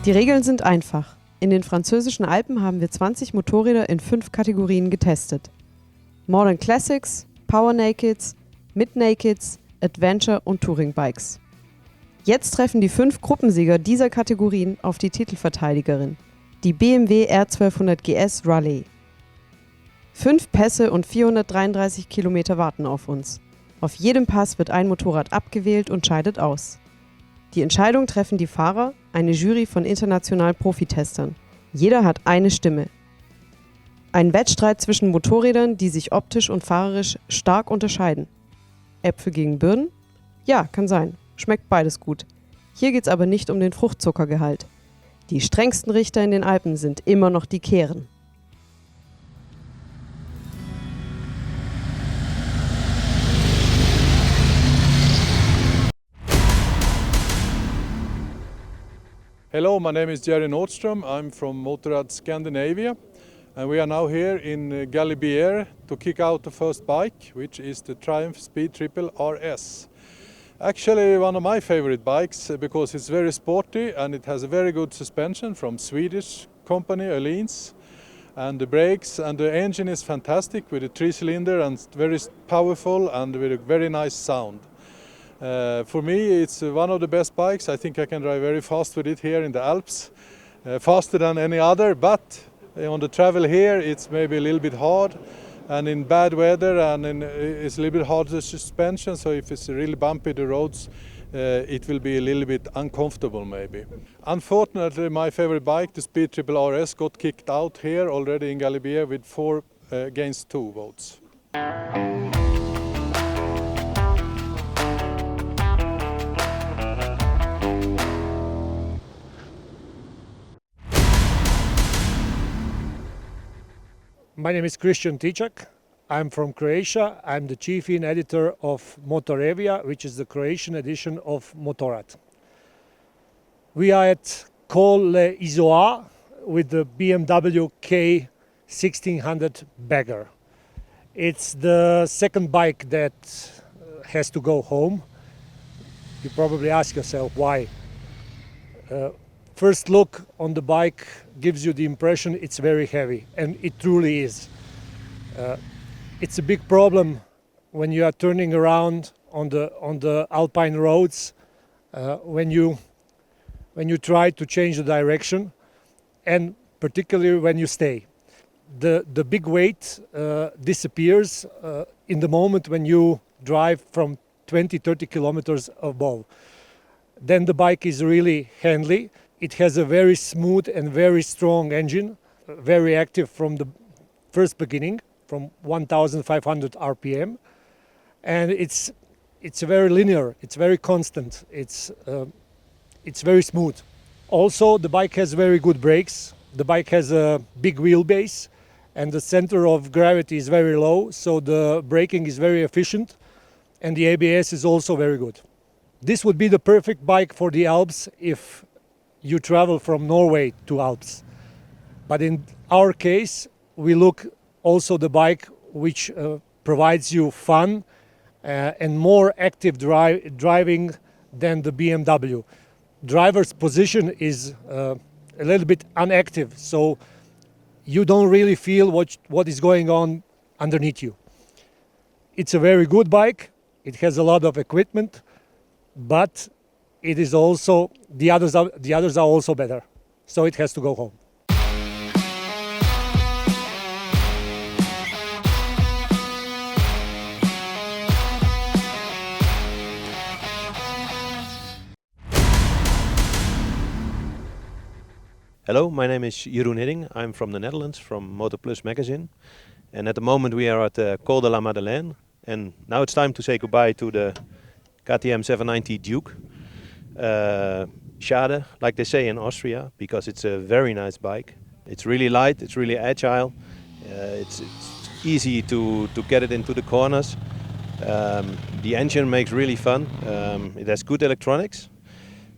Die Regeln sind einfach. In den französischen Alpen haben wir 20 Motorräder in 5 Kategorien getestet. Modern Classics, Power Nakeds, Mid Nakeds, Adventure und Touring Bikes. Jetzt treffen die 5 Gruppensieger dieser Kategorien auf die Titelverteidigerin, die BMW R 1200 GS Rallye. 5 Pässe und 433 Kilometer warten auf uns. Auf jedem Pass wird ein Motorrad abgewählt und scheidet aus. Die Entscheidung treffen die Fahrer, eine Jury von internationalen Profitestern. Jeder hat eine Stimme. Ein Wettstreit zwischen Motorrädern, die sich optisch und fahrerisch stark unterscheiden. Äpfel gegen Birnen? Ja, kann sein. Schmeckt beides gut. Hier geht's aber nicht um den Fruchtzuckergehalt. Die strengsten Richter in den Alpen sind immer noch die Kehren. Hello, my name is Nordstrom. I'm from MoTORRAD Scandinavia, and we are now here in Galibier to kick out the first bike, which is the Triumph Speed Triple RS. Actually one of my favorite bikes because it's very sporty and it has a very good suspension from Swedish company Öhlins, and the brakes and the engine is fantastic with a 3-cylinder and very powerful and with a very nice sound. For me it's one of the best bikes. I think I can drive very fast with it here in the Alps, faster than any other, but on the travel here it's maybe a little bit hard, and in bad weather it's a little bit harder suspension, so if it's really bumpy the roads it will be a little bit uncomfortable maybe. Unfortunately my favorite bike, the Speed Triple RS, got kicked out here already in Galibier with 4 against 2 votes. My name is Christian Tichak. I'm from Croatia. I'm the chief in editor of MotorRevia, which is the Croatian edition of MotorRad. We are at Col Les Izoards with the BMW K 1600 bagger. It's the second bike that has to go home. You probably ask yourself why. First look on the bike gives you the impression it's very heavy, and it truly is. It's a big problem when you are turning around on the Alpine roads, when you try to change the direction, and particularly when you stay. The big weight disappears in the moment when you drive from 20-30 kilometers above. Then the bike is really handy. It has a very smooth and very strong engine, very active from the first beginning, from 1,500 RPM, and it's very linear. It's very constant. It's very smooth. Also, the bike has very good brakes. The bike has a big wheelbase, and the center of gravity is very low, so the braking is very efficient, and the ABS is also very good. This would be the perfect bike for the Alps if you travel from Norway to Alps. But in our case, we look also the bike which provides you fun and more active driving than the BMW. Driver's position is a little bit inactive, so you don't really feel what is going on underneath you. It's a very good bike. It has a lot of equipment, but it is also the others are also better, so it has to go home. Hello, my name is Jeroen Hidding. I'm from the Netherlands, from Motor Plus magazine, and at the moment we are at the Col de la Madeleine, and now it's time to say goodbye to the KTM 790 Duke. Schade, like they say in Austria, because it's a very nice bike. It's really light, it's really agile, it's easy to get it into the corners. The engine makes really fun, it has good electronics.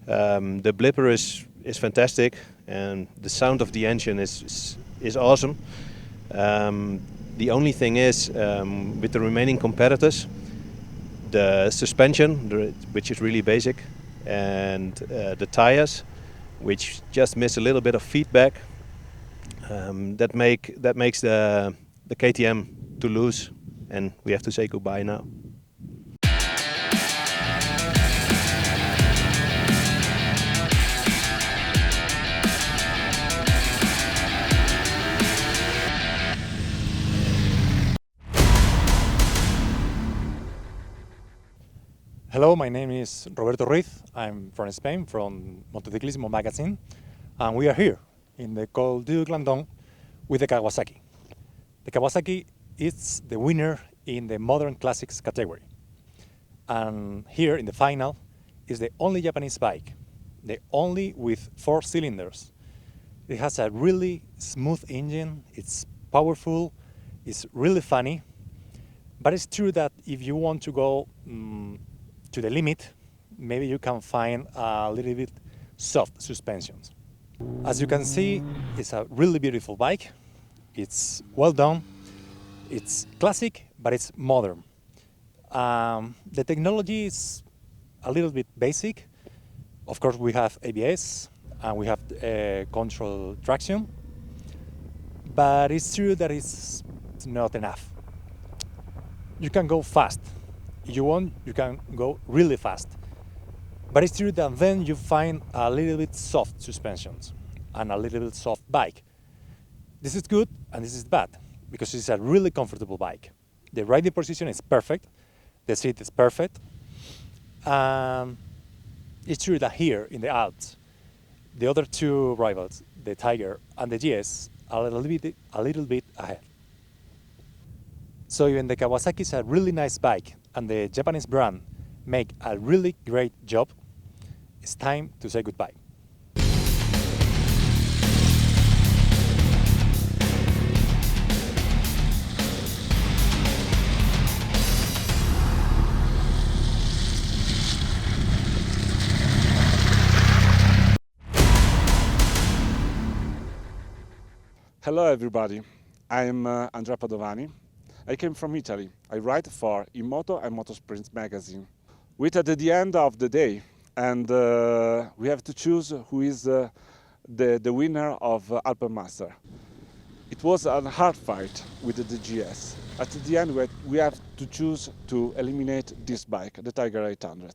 The blipper is fantastic, and the sound of the engine is awesome. The only thing is, with the remaining competitors, the suspension, which is really basic, and the tires, which just miss a little bit of feedback. That makes the KTM too loose, and we have to say goodbye now. Hello, my name is Roberto Ruiz. I'm from Spain, from Motociclismo magazine, and we are here in the Col du Glandon with the Kawasaki. The Kawasaki is the winner in the Modern Classics category. And here in the final is the only Japanese bike, the only with 4 cylinders. It has a really smooth engine, it's powerful, it's really funny, but it's true that if you want to go to the limit, maybe you can find a little bit soft suspensions. As you can see, it's a really beautiful bike. It's well done. It's classic, but it's modern. The technology is a little bit basic. Of course, we have ABS and we have control traction, but it's true that it's not enough. You can go fast. If you want, you can go really fast. But it's true that then you find a little bit soft suspensions and a little bit soft bike. This is good and this is bad because it's a really comfortable bike. The riding position is perfect, the seat is perfect. It's true that here in the Alps, the other 2 rivals, the Tiger and the GS, are a little bit ahead. So even the Kawasaki is a really nice bike and the Japanese brand make a really great job, it's time to say goodbye. Hello everybody, I'm Andrea Padovani. I came from Italy. I write for Moto and Motorsport magazine. We're at the end of the day and we have to choose who is the winner of Alpen Master. It was a hard fight with the GS. At the end we have to choose to eliminate this bike, the Tiger 800.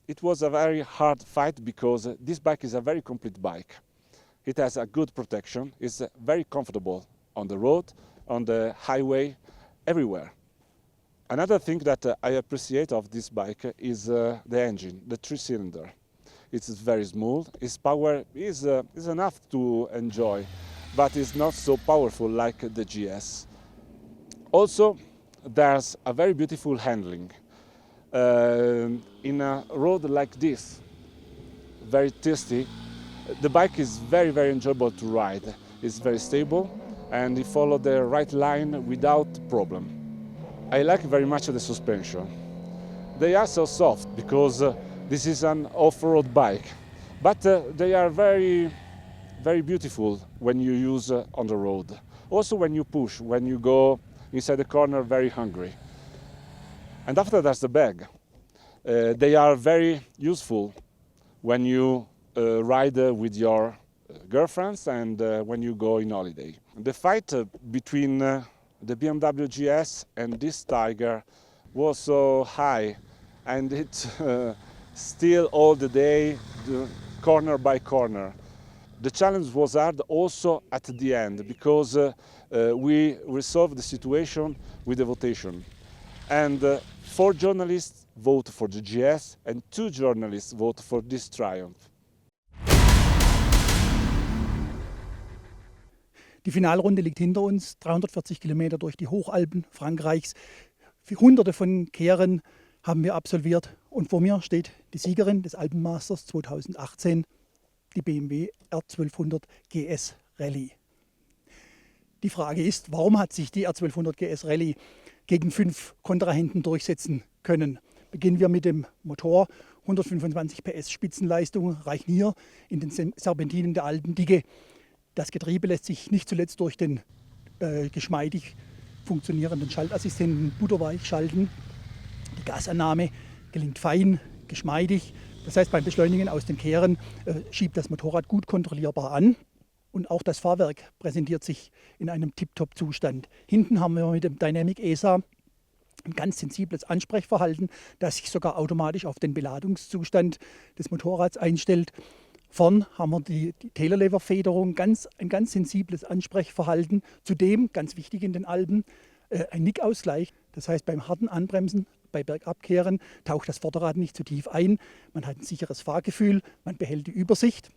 It was a very hard fight because this bike is a very complete bike. It has a good protection, it's very comfortable on the road, on the highway, everywhere. Another thing that I appreciate of this bike is the engine, the 3-cylinder. It's very smooth, its power is enough to enjoy, but it's not so powerful like the GS. Also, there's a very beautiful handling. In a road like this, very twisty, the bike is very, very enjoyable to ride. It's very stable and it follows the right line without problem. I like very much the suspension. They are so soft because this is an off-road bike, but they are very, very beautiful when you use on the road. Also when you push, when you go inside the corner very hungry. And after that's the bag. They are very useful when you ride with your girlfriends and when you go in holiday. The fight between the BMW GS and this Tiger was so high, and it still all the day, corner by corner. The challenge was hard also at the end because we resolved the situation with the votation. And 4 journalists vote for the GS and 2 journalists vote for this triumph. Die Finalrunde liegt hinter uns, 340 Kilometer durch die Hochalpen Frankreichs. Hunderte von Kehren haben wir absolviert und vor mir steht die Siegerin des Alpenmasters 2018, die BMW R1200 GS Rallye. Die Frage ist, warum hat sich die R1200 GS Rallye gegen 5 Kontrahenten durchsetzen können? Beginnen wir mit dem Motor. 125 PS Spitzenleistung reichen hier in den Serpentinen der Alpendicke. Das Getriebe lässt sich nicht zuletzt durch den geschmeidig funktionierenden Schaltassistenten butterweich schalten. Die Gasannahme gelingt fein, geschmeidig. Das heißt, beim Beschleunigen aus den Kehren schiebt das Motorrad gut kontrollierbar an. Und auch das Fahrwerk präsentiert sich in einem Tip-Top-Zustand. Hinten haben wir mit dem Dynamic ESA ein ganz sensibles Ansprechverhalten, das sich sogar automatisch auf den Beladungszustand des Motorrads einstellt. Vorn haben wir die Tailorlever-Federung, ein ganz sensibles Ansprechverhalten. Zudem, ganz wichtig in den Alpen, ein Nickausgleich. Das heißt, beim harten Anbremsen, bei Bergabkehren taucht das Vorderrad nicht zu tief ein. Man hat ein sicheres Fahrgefühl, man behält die Übersicht.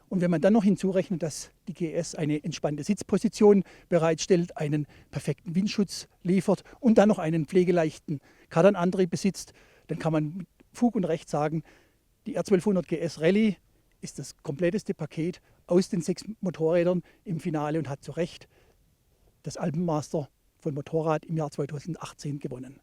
Und wenn man dann noch hinzurechnet, dass die GS eine entspannte Sitzposition bereitstellt, einen perfekten Windschutz liefert und dann noch einen pflegeleichten Kardanantrieb besitzt, dann kann man mit Fug und Recht sagen, die R1200 GS Rallye ist das kompletteste Paket aus den 6 Motorrädern im Finale und hat zu Recht das Alpenmaster von MoTORRAD im Jahr 2018 gewonnen.